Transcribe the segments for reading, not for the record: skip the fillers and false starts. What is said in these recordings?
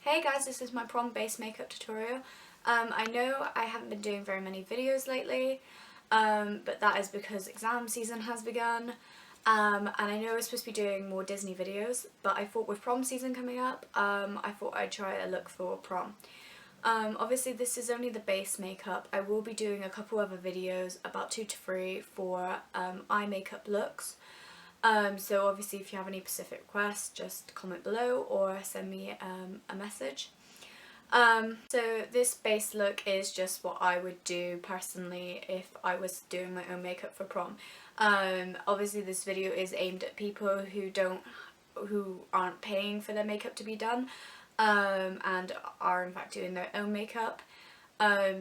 Hey guys, this is my prom base makeup tutorial. I know I haven't been doing very many videos lately, but that is because exam season has begun. And I know I was supposed to be doing more Disney videos, but I thought with prom season coming up, I thought I'd try a look for prom. Obviously this is only the base makeup. I will be doing a couple other videos, about 2 to 3, for eye makeup looks. So obviously if you have any specific requests, just comment below or send me a message. So this base look is just what I would do personally if I was doing my own makeup for prom. Obviously this video is aimed at people who aren't paying for their makeup to be done, and are in fact doing their own makeup.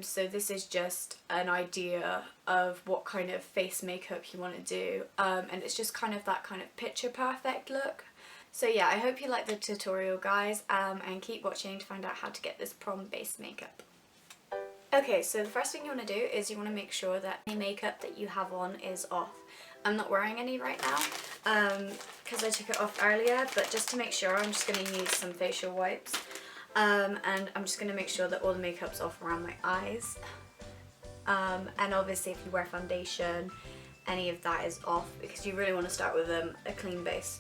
So this is just an idea of what kind of face makeup you want to do, and it's just kind of that kind of picture perfect look. So yeah, I hope you like the tutorial guys, and keep watching to find out how to get this prom base makeup. Okay, so the first thing you want to do is you want to make sure that any makeup that you have on is off. I'm not wearing any right now because I took it off earlier, but just to make sure I'm just going to use some facial wipes. And I'm just going to make sure that all the makeup's off around my eyes. And obviously if you wear foundation, any of that is off because you really want to start with a clean base.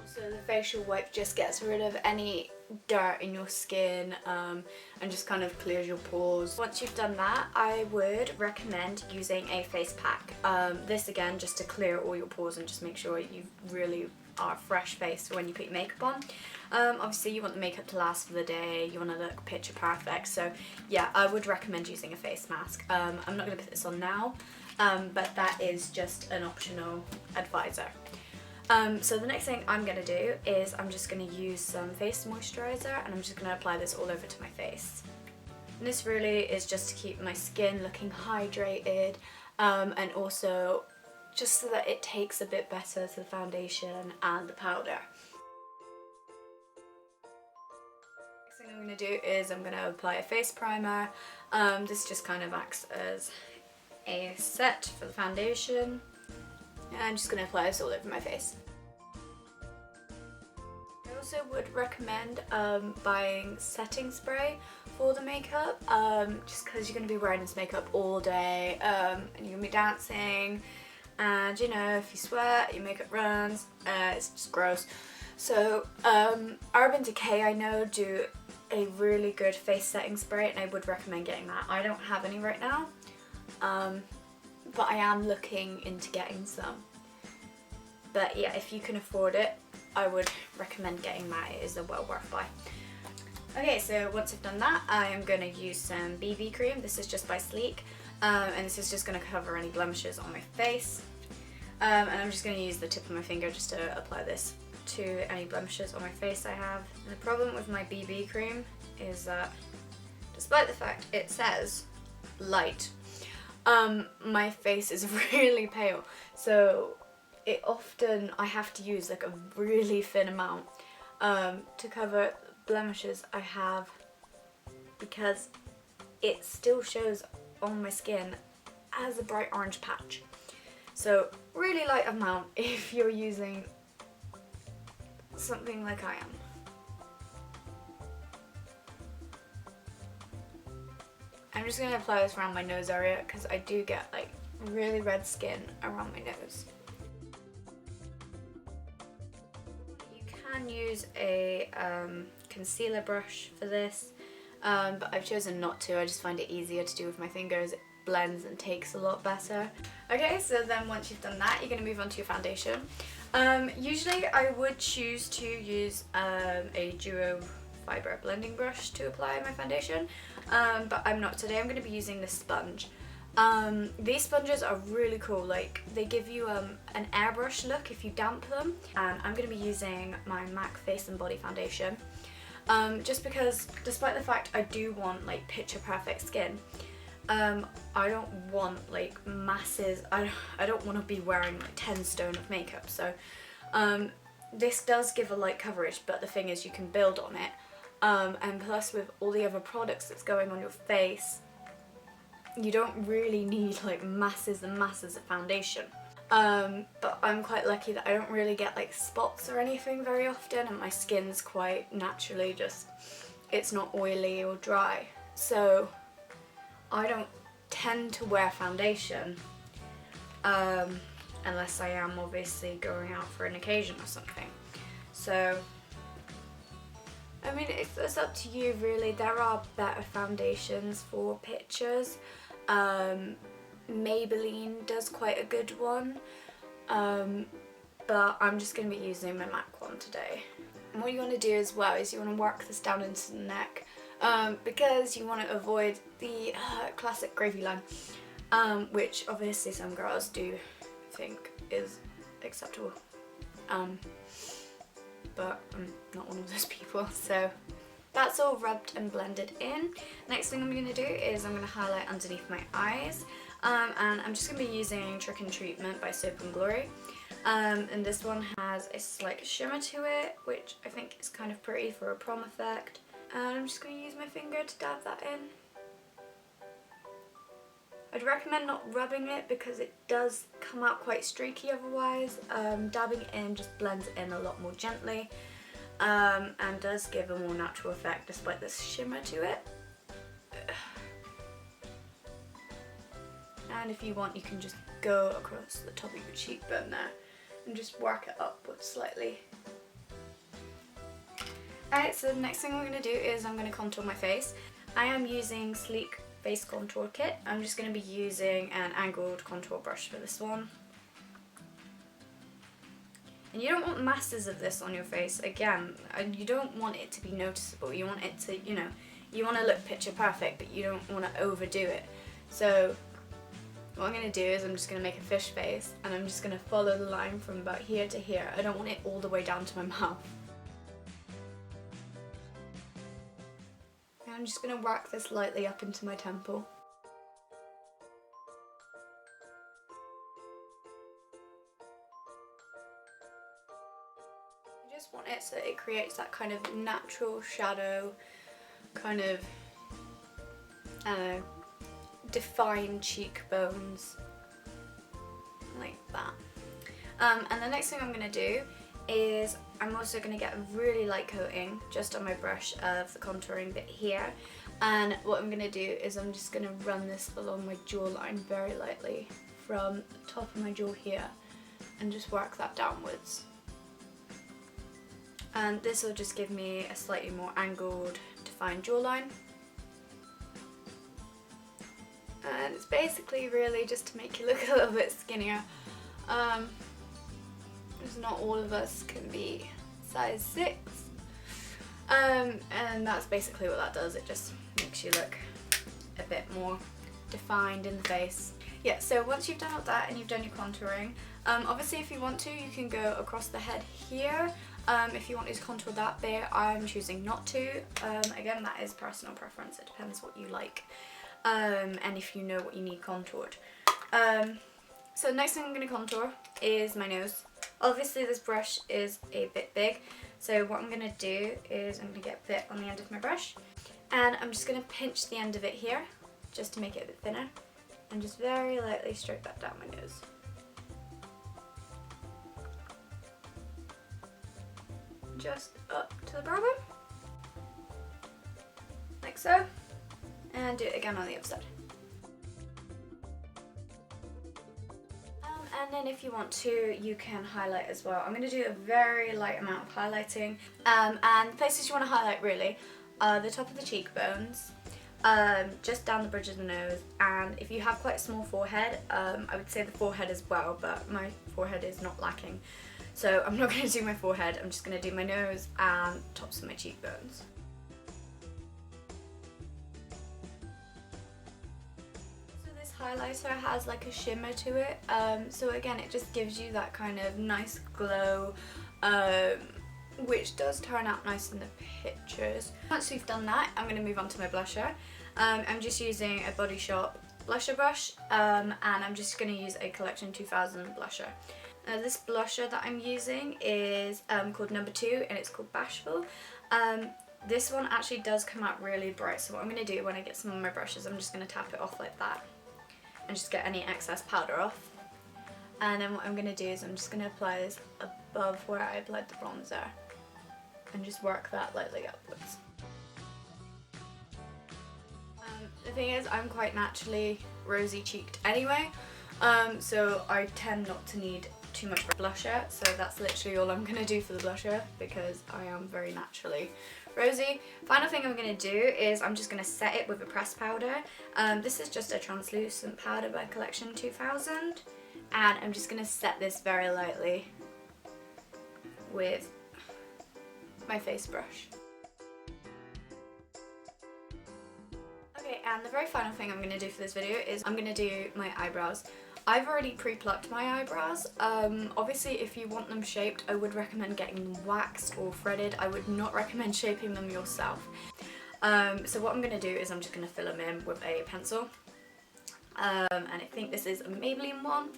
Also the facial wipe just gets rid of any dirt in your skin, and just kind of clears your pores. Once you've done that, I would recommend using a face pack. This again just to clear all your pores and just make sure you really are fresh face when you put your makeup on. Obviously you want the makeup to last for the day, you want to look picture perfect, so yeah, I would recommend using a face mask. I'm not going to put this on now, but that is just an optional advisor. So the next thing I'm going to do is I'm just going to use some face moisturizer, and I'm just going to apply this all over to my face. And this really is just to keep my skin looking hydrated, and also just so that it takes a bit better to the foundation and the powder. Next thing I'm going to do is I'm going to apply a face primer. This just kind of acts as a set for the foundation. And I'm just going to apply this all over my face. I also would recommend buying setting spray for the makeup, just because you're going to be wearing this makeup all day, and you're going to be dancing. And you know, if you sweat, your makeup runs, it's just gross. So Urban Decay, I know, do a really good face setting spray, and I would recommend getting that. I don't have any right now, but I am looking into getting some. But yeah, if you can afford it, I would recommend getting that. It is a well worth buy. Okay, so once I've done that, I am going to use some BB cream. This is just by Sleek. And this is just going to cover any blemishes on my face, and I'm just going to use the tip of my finger just to apply this to any blemishes on my face I have. And the problem with my BB cream is that despite the fact it says light, my face is really pale, so I have to use like a really thin amount to cover blemishes I have, because it still shows on my skin as a bright orange patch. So really light amount if you're using something like I am. I'm just going to apply this around my nose area because I do get like really red skin around my nose. You can use a concealer brush for this. But I've chosen not to. I just find it easier to do with my fingers. It blends and takes a lot better. Okay, so then once you've done that, you're going to move on to your foundation. Usually I would choose to use a duo fibre blending brush to apply my foundation, but I'm not today. I'm going to be using this sponge. These sponges are really cool. Like, they give you an airbrush look if you damp them. And I'm going to be using my MAC Face and Body Foundation. Just because despite the fact I do want like picture perfect skin, I don't want like masses, I don't want to be wearing like 10 stone of makeup, so this does give a light coverage, but the thing is you can build on it, and plus with all the other products that's going on your face, you don't really need like masses and masses of foundation. But I'm quite lucky that I don't really get like spots or anything very often, and my skin's quite naturally just, it's not oily or dry. So I don't tend to wear foundation unless I am obviously going out for an occasion or something. So I mean, it's up to you really. There are better foundations for pictures. Maybelline does quite a good one, but I'm just going to be using my MAC one today. And what you want to do as well is you want to work this down into the neck, because you want to avoid the classic gravy line, which obviously some girls do think is acceptable. But I'm not one of those people, so that's all rubbed and blended in. Next thing I'm going to do is I'm going to highlight underneath my eyes, and I'm just going to be using Trick and Treatment by Soap and Glory, and this one has a slight shimmer to it, which I think is kind of pretty for a prom effect, and I'm just going to use my finger to dab that in. I'd recommend not rubbing it because it does come out quite streaky otherwise. Dabbing it in just blends it in a lot more gently, and does give a more natural effect despite this shimmer to it. And if you want, you can just go across the top of your cheekbone there and just work it upwards slightly. Alright, so the next thing we're going to do is I'm going to contour my face. I am using Sleek Face Contour Kit. I'm just going to be using an angled contour brush for this one. And you don't want masses of this on your face, again, you don't want it to be noticeable. You want it to, you know, you want to look picture perfect, but you don't want to overdo it. So what I'm going to do is I'm just going to make a fish face, and I'm just going to follow the line from about here to here. I don't want it all the way down to my mouth. I'm just going to work this lightly up into my temple. You just want it so it creates that kind of natural shadow, kind of, I don't know, defined cheekbones, like that. And the next thing I'm going to do is I'm also going to get a really light coating just on my brush of the contouring bit here, and what I'm going to do is I'm just going to run this along my jawline very lightly from the top of my jaw here and just work that downwards. And this will just give me a slightly more angled, defined jawline. And it's basically really just to make you look a little bit skinnier. Because not all of us can be size 6. And that's basically what that does. It just makes you look a bit more defined in the face. Yeah, so once you've done all that and you've done your contouring, obviously if you want to, you can go across the head here. If you want to contour that bit, I'm choosing not to. Again, that is personal preference. It depends what you like, and if you know what you need contoured. So the next thing I'm going to contour is my nose. Obviously this brush is a bit big, so what I'm going to do is I'm going to get a bit on the end of my brush, and I'm just going to pinch the end of it here just to make it a bit thinner, and just very lightly stroke that down my nose. Just up to the brow bone, like so, and do it again on the other side. And then if you want to, you can highlight as well. I'm going to do a very light amount of highlighting, and the places you want to highlight really are the top of the cheekbones, just down the bridge of the nose, and if you have quite a small forehead, I would say the forehead as well, but my forehead is not lacking, so I'm not going to do my forehead. I'm just going to do my nose and tops of my cheekbones. Highlighter has like a shimmer to it, so again it just gives you that kind of nice glow, which does turn out nice in the pictures. Once we've done that, I'm going to move on to my blusher. I'm just using a Body Shop blusher brush, and I'm just going to use a Collection 2000 blusher. This blusher that I'm using is called Number 2, and it's called Bashful. This one actually does come out really bright, so what I'm going to do when I get some of my brushes, I'm just going to tap it off like that and just get any excess powder off. And then what I'm going to do is I'm just going to apply this above where I applied the bronzer and just work that lightly upwards. The thing is, I'm quite naturally rosy cheeked anyway, so I tend not to need too much blusher, so that's literally all I'm going to do for the blusher because I am very naturally rosy. Final thing I'm going to do is I'm just going to set it with a pressed powder. This is just a translucent powder by Collection 2000, and I'm just going to set this very lightly with my face brush. Okay, and the very final thing I'm going to do for this video is I'm going to do my eyebrows. I've already pre-plucked my eyebrows. Obviously if you want them shaped, I would recommend getting them waxed or threaded. I would not recommend shaping them yourself. So what I'm going to do is I'm just going to fill them in with a pencil. And I think this is a Maybelline one.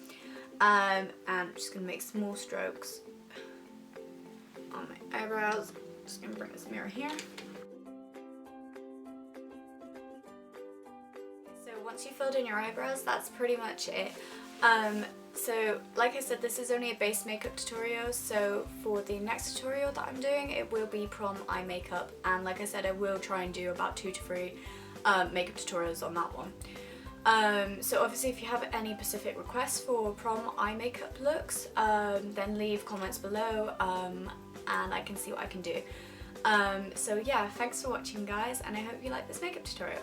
And I'm just going to make small strokes on my eyebrows. Just going to bring this mirror here. So once you've filled in your eyebrows, that's pretty much it. So like I said, this is only a base makeup tutorial, so for the next tutorial that I'm doing, it will be prom eye makeup, and like I said, I will try and do about 2 to 3 makeup tutorials on that one. So obviously if you have any specific requests for prom eye makeup looks, then leave comments below, and I can see what I can do. So yeah, thanks for watching guys, and I hope you like this makeup tutorial.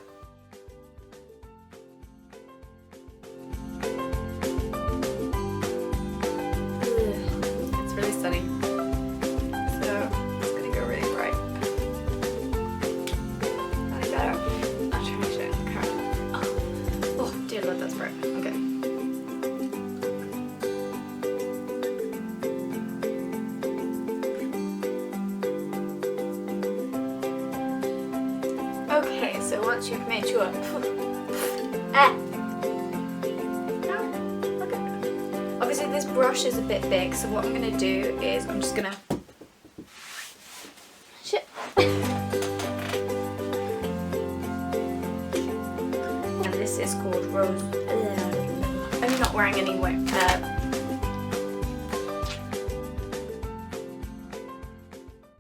Okay, so once you've made your obviously this brush is a bit big, so what I'm gonna do is I'm just gonna and this is called Rose. I'm not wearing any